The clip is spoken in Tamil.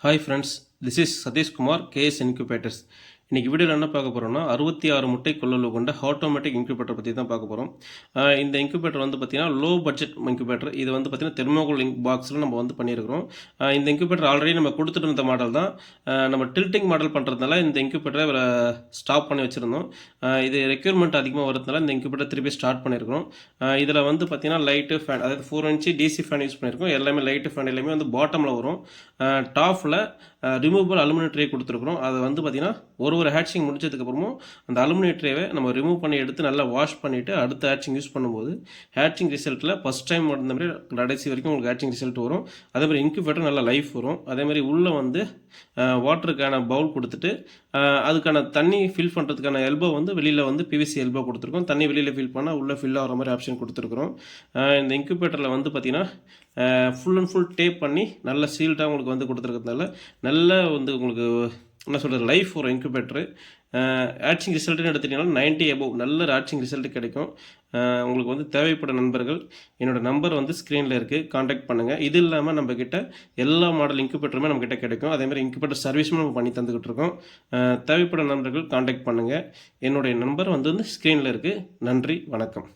Hi friends, this is Sathishkumar KS incubators. இன்றைக்கி வீடியோவில் என்ன பார்க்க போகிறோம்னா 66 முட்டை கொள்ளளவு கொண்ட ஆட்டோமேட்டிக் இன்குபேட்டர் பற்றி தான் பார்க்க போகிறோம். இந்த இன்குபேட்டர் வந்து பார்த்திங்கன்னா லோ பட்ஜெட் இன்குபேட்டர். இது வந்து பார்த்திங்கன்னா தெர்மோகோல் பாக்ஸில் நம்ம வந்து பண்ணியிருக்கிறோம். இந்த இன்குபேட்டர் ஆல்ரெடி நம்ம கொடுத்துட்டு இருந்த மாடல் தான். நம்ம டில்ட்டிங் மாடல் பண்ணுறதுனால இந்த இன்குபேட்டரை ஸ்டாப் பண்ணி வச்சுருந்தோம். இது ரெக்யூர்மெண்ட் அதிகமாக வரதுனால இந்த இன்குபேட்டர் திருப்பி ஸ்டார்ட் பண்ணியிருக்கிறோம். இதில் வந்து பார்த்திங்கன்னா லைட்டு ஃபேன், அதாவது 4 inch டிசி ஃபேன் யூஸ் பண்ணியிருக்கோம். எல்லாமே லைட்டு ஃபேன் எல்லாமே வந்து பாட்டமில் வரும். டாப்பில் ரிமூவபிள் அலுமினியம் ட்ரே கொடுத்துருக்குறோம். அதை வந்து பார்த்திங்கன்னா ஒரு ஹேட்சிங் முடிச்சதுக்கப்புறமும் அந்த அலுமினியம் ட்ரேவை நம்ம ரிமூவ் பண்ணி எடுத்து நல்லா வாஷ் பண்ணிவிட்டு அடுத்த ஹேட்சிங் யூஸ் பண்ணும்போது ஹேட்சிங் ரிசல்ட்டில் ஃபஸ்ட் டைம் இந்த மாதிரி கடைசி வரைக்கும் உங்களுக்கு ஹேட்சிங் ரிசல்ட் வரும். அதேமாதிரி இன்குபேட்டர் நல்லா லைஃப் வரும். அதேமாதிரி உள்ளே வந்து வாட்டருக்கான பவுல் கொடுத்துட்டு அதுக்கான தண்ணி ஃபில் பண்ணுறதுக்கான எல்போ வந்து வெளியில் வந்து பிவிசி எல்போ கொடுத்துருக்கோம். தண்ணி வெளியில் ஃபில் பண்ணால் உள்ளே ஃபில் ஆகிற மாதிரி ஆப்ஷன் கொடுத்துருக்குறோம். இந்த இன்குபேட்டரில் வந்து பார்த்திங்கன்னா ஃபுல் அண்ட் ஃபுல் டேப் பண்ணி நல்ல சீல்டாக உங்களுக்கு வந்து கொடுத்துருக்கிறதுனால நல்ல வந்து உங்களுக்கு என்ன சொல்கிறது லைஃப் ஒரு இன்குபேட்டரு. ஆட்சிங் ரிசல்ட்டுன்னு எடுத்துட்டிங்கன்னா 90 above நல்ல ஆட்சிங் ரிசல்ட் கிடைக்கும். உங்களுக்கு வந்து தேவைப்பட நண்பர்கள் என்னோடய நம்பர் வந்து ஸ்க்ரீனில் இருக்குது, காண்டாக்ட் பண்ணுங்கள். இது இல்லாமல் நம்மக்கிட்ட எல்லா மாடல் இன்குபேட்டருமே நம்மக்கிட்ட கிடைக்கும். அதேமாதிரி இன்குபேட்டர் சர்வீஸும் நம்ம பண்ணி தந்துக்கிட்டு இருக்கோம். தேவைப்பட நண்பர்கள் காண்டாக்ட் பண்ணுங்கள். என்னுடைய நம்பர் வந்து ஸ்க்ரீனில் இருக்குது. நன்றி, வணக்கம்.